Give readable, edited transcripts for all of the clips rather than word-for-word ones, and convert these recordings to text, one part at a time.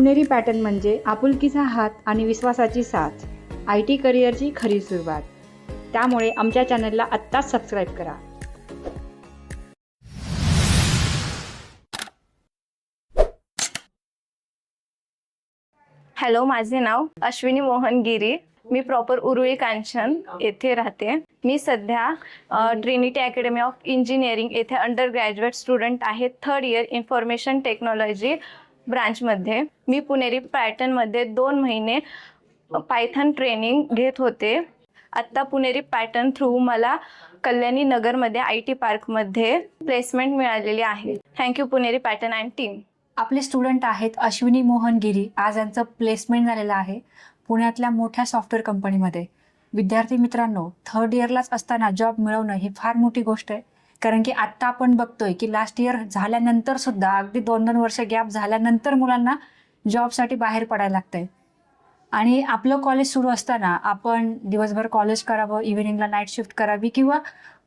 पुणेरी pattern म्हणजे आपुलकीचा हात आणि विश्वासाची साथ, IT करिअरची खरी सुरुवात. त्यामुळे आमच्या चॅनलला आत्ताच सबस्क्राईब करा. हॅलो, माझे नाव अश्विनी मोहन गिरी. मी प्रॉपर उरुळी कांचन येथे राहते. मी सध्या ट्रिनिटी अकॅडमी ऑफ इंजिनिअरिंग येथे अंडर ग्रॅज्युएट स्टुडंट आहे, 3rd इयर इन्फॉर्मेशन टेक्नॉलॉजी ब्रांचमध्ये. मी पुणेरी पॅटर्नमध्ये 2 महिने पायथन ट्रेनिंग घेत होते. आत्ता पुणेरी पॅटर्न थ्रू मला कल्याणी नगरमध्ये IT पार्कमध्ये प्लेसमेंट मिळालेली आहे. Thank you Puneri pattern and team. आपले स्टुडंट आहेत अश्विनी मोहन गिरी. आज यांचं प्लेसमेंट झालेलं आहे पुण्यातल्या मोठ्या सॉफ्टवेअर कंपनीमध्ये. विद्यार्थी मित्रांनो, 3rd इयरलाच असताना जॉब मिळवणं ही फार मोठी गोष्ट आहे. कारण की आत्ता आपण बघतोय की लास्ट इयर झाल्यानंतर सुद्धा अगदी 2-2 वर्ष गॅप झाल्यानंतर मुलांना जॉबसाठी बाहेर पडायला लागतंय. आणि आपलं कॉलेज सुरू असताना आपण दिवसभर कॉलेज करावं, इव्हिनिंगला नाईट शिफ्ट करावी किंवा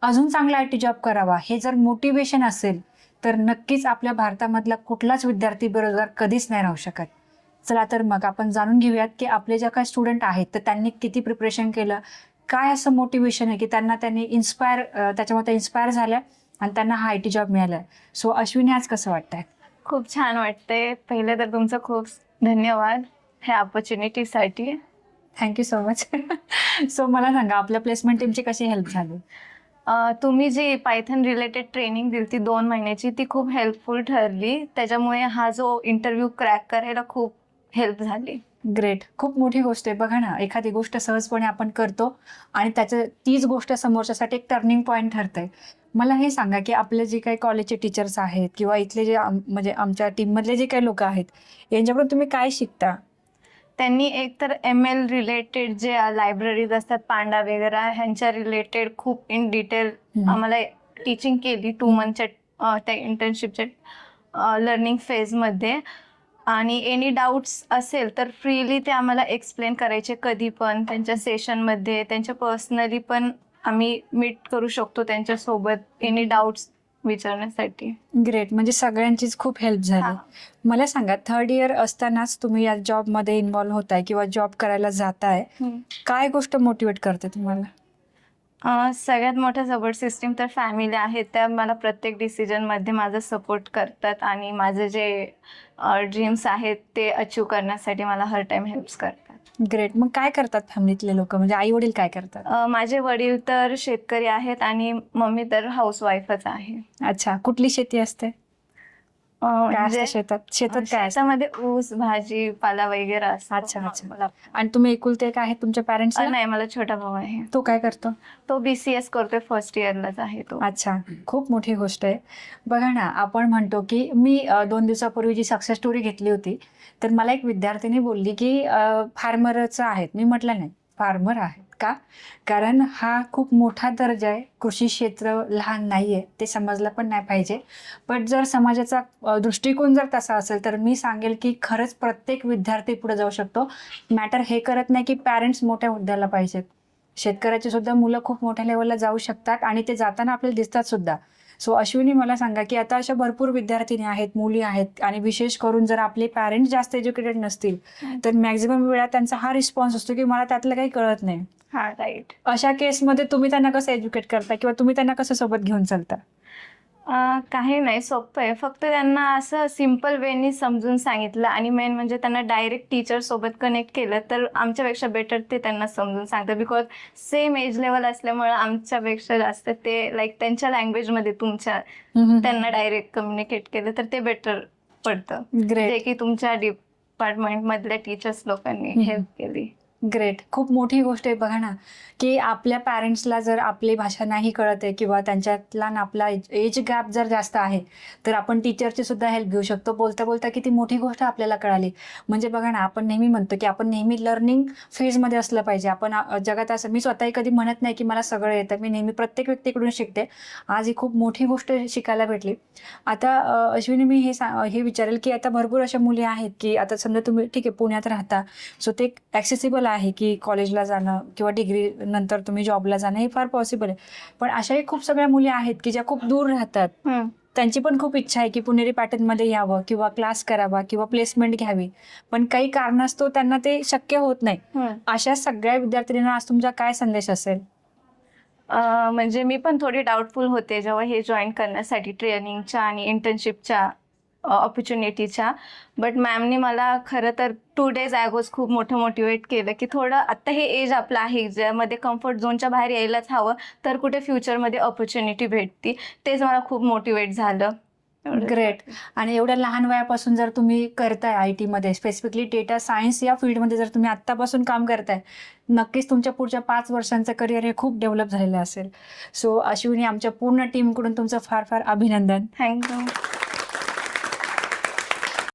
अजून चांगला IT जॉब करावा, हे जर मोटिवेशन असेल तर नक्कीच आपल्या भारतामधला कुठलाच विद्यार्थी बेरोजगार कधीच नाही राहू शकत. चला तर मग आपण जाणून घेऊयात की आपले जे काही स्टुडंट आहेत तर त्यांनी किती प्रिपरेशन केलं, काय असं मोटिवेशन आहे की त्यांनी त्याच्यामध्ये इन्स्पायर झाल्या आणि त्यांना हा IT जॉब मिळाला. सो अश्विनी, आज कसं वाटतंय? खूप छान वाटते. पहिले तर तुमचं खूप धन्यवाद ह्या ऑपॉर्च्युनिटीसाठी. Thank you so much. सो मला सांगा, आपल्या प्लेसमेंट टीमची कशी हेल्प झाली? तुम्ही जी पायथन रिलेटेड ट्रेनिंग दिली ती 2 महिन्याची, ती खूप हेल्पफुल ठरली. त्याच्यामुळे हा जो इंटरव्ह्यू क्रॅक करायला खूप हेल्प झाली. ग्रेट. खूप मोठी गोष्ट आहे. बघा ना, एखादी गोष्ट सहजपणे आपण करतो आणि तीच गोष्ट समोरच्यासाठी एक टर्निंग पॉईंट ठरते. मला हे सांगा की आपले जे काही कॉलेजचे टीचर्स आहेत किंवा इथले जे म्हणजे आमच्या टीममधले जे काही लोक आहेत, यांच्याकडून तुम्ही काय शिकता? त्यांनी एकतर ML रिलेटेड जे लायब्ररीज असतात, पांडा वगैरे, ह्यांच्या रिलेटेड खूप इन डिटेल आम्हाला टीचिंग केली 2 मंथच्या त्या इंटर्नशिपच्या लर्निंग फेजमध्ये. आणि एनी डाऊट्स असेल तर फ्रीली ते आम्हाला एक्सप्लेन करायचे कधी पण त्यांच्या सेशनमध्ये. त्यांच्या पर्सनली पण आम्ही मीट करू शकतो त्यांच्यासोबत एनी डाऊट्स विचारण्यासाठी. ग्रेट. म्हणजे सगळ्यांचीच खूप हेल्प झाली. मला सांगा, 3rd इयर असतानाच तुम्ही या जॉबमध्ये इन्व्हॉल्व्ह होताय किंवा जॉब करायला जाताय, काय गोष्ट मोटिवेट करते तुम्हाला? सगळ्यात मोठा सपोर्ट सिस्टीम तर फॅमिली आहे. त्या मला प्रत्येक डिसिजनमध्ये माझा सपोर्ट करतात आणि माझे जे ड्रीम्स आहेत ते अचीव करण्यासाठी मला हर टाइम हेल्प करतात. ग्रेट. मग काय करतात फॅमिलीतले लोक, म्हणजे आई वडील काय करतात? माझे वडील तर शेतकरी आहेत आणि मम्मी तर हाऊसवाईफच आहे. अच्छा. कुठली शेती असते? काय असतं शेतात काय असतं? शेतामध्ये ऊस, भाजी पाला वगैरे असतो. अच्छा. आणि तुम्ही एकुलते एक आहेत तुमच्या पॅरेंट्स? नाही, मला छोटा भाऊ आहे. तो काय करतो? तो BCS करतोय, 1st इयरलाच आहे तो. अच्छा. खूप मोठी गोष्ट आहे. बघा ना, आपण म्हणतो की मी 2 दिवसापूर्वी जी सक्सेस स्टोरी घेतली होती, तर मला एक विद्यार्थिनी बोलली की फार्मरचं आहेत. मी म्हटलं नाही, फार्मर आहेत का? कारण हा खूप मोठा दर्जा आहे. कृषी क्षेत्र लहान नाहीये, ते समजलं पण नाही पाहिजे. पण जर समाजाचा दृष्टिकोन जर तसा असेल तर मी सांगेल की खरंच प्रत्येक विद्यार्थी पुढे जाऊ शकतो. मॅटर हे करत नाही की पॅरेंट्स मोठ्या हुद्द्याला पाहिजेत. शेतकऱ्याची सुद्धा मुलं खूप मोठ्या लेवलला जाऊ शकतात आणि ते जाताना आपल्याला दिसतात सुद्धा. सो अश्विनी, मला सांगा की आता अशा भरपूर विद्यार्थिनी आहेत, मुली आहेत, आणि विशेष करून जर आपले पॅरेंट्स जास्त एज्युकेटेड नसतील तर मॅक्झिमम वेळा त्यांचा हा रिस्पॉन्स असतो की मला त्यातलं काही कळत नाही. हा, राईट. अशा केसमध्ये तुम्ही त्यांना कसं एज्युकेट करता किंवा तुम्ही त्यांना कसं सोबत घेऊन चालता? काही नाही, सोपं आहे. फक्त त्यांना असं सिम्पल वेनी समजून सांगितलं आणि मेन म्हणजे त्यांना डायरेक्ट टीचर सोबत कनेक्ट केलं तर आमच्यापेक्षा बेटर ते त्यांना समजून सांगतात. बिकॉज सेम एज लेवल असल्यामुळे आमच्यापेक्षा जास्त ते लाईक त्यांच्या लँग्वेजमध्ये त्यांना डायरेक्ट कम्युनिकेट केलं तर ते बेटर पडतं. जे की तुमच्या डिपार्टमेंट मधल्या टीचर्स लोकांनी हेल्प केली. ग्रेट. खूप मोठी गोष्ट आहे. बघा ना, की आपल्या पॅरेंट्सला जर आपली भाषा नाही कळत आहे किंवा त्यांच्यातला आपला एज गॅप जर जास्त आहे तर आपण टीचरची सुद्धा हेल्प घेऊ शकतो. बोलता बोलता किती मोठी गोष्ट आपल्याला कळाली. म्हणजे बघा ना, आपण नेहमी म्हणतो की आपण नेहमी लर्निंग फेजमध्ये असलं पाहिजे. आपण जगात असं, मी स्वतःही कधी म्हणत नाही की मला सगळं येतं. मी नेहमी प्रत्येक व्यक्तीकडून शिकते. आज ही खूप मोठी गोष्ट शिकायला भेटली. आता अश्विनी, मी हे विचारेल की आता भरपूर अशा मुली आहेत की आता समजा तुम्ही ठीक आहे पुण्यात राहता, सो ते ॲक्सेसिबल आहे की कॉलेजला जाणं किंवा डिग्री नंतर तुम्ही जॉबला जाणं हे फार पॉसिबल आहे. पण अशाही खूप सगळ्या मुली आहेत की ज्या खूप दूर राहतात. त्यांची पण खूप इच्छा आहे की पुणेरी पॅटर्नमध्ये यावं किंवा क्लास करावा किंवा प्लेसमेंट घ्यावी, पण काही कारणास्तव त्यांना ते शक्य होत नाही. अशा सगळ्या विद्यार्थ्यांना आज तुमचा काय संदेश असेल? म्हणजे मी पण थोडी डाऊटफुल होते जेव्हा हे जॉईन करण्यासाठी ट्रेनिंगच्या आणि इंटर्नशिपच्या ऑपॉर्च्युनिटीच्या, बट मॅमने मला खरं तर 2 days अगोज खूप मोठं मोटिवेट केलं की थोडं आत्ता हे एज आपलं आहे ज्यामध्ये कम्फर्ट झोनच्या बाहेर यायलाच हवं, तर कुठे फ्युचरमध्ये ऑपॉर्च्युनिटी भेटती. तेच मला खूप मोटिवेट झालं. ग्रेट. आणि एवढ्या लहान वयापासून जर तुम्ही करताय आय टीमध्ये, स्पेसिफिकली डेटा सायन्स या फील्डमध्ये जर तुम्ही आत्तापासून काम करताय, नक्कीच तुमच्या पुढच्या 5 वर्षांचं करिअर हे खूप डेव्हलप झालेलं असेल. सो अश्विनी, आमच्या पूर्ण टीमकडून तुमचं फार फार अभिनंदन. थँक्यू.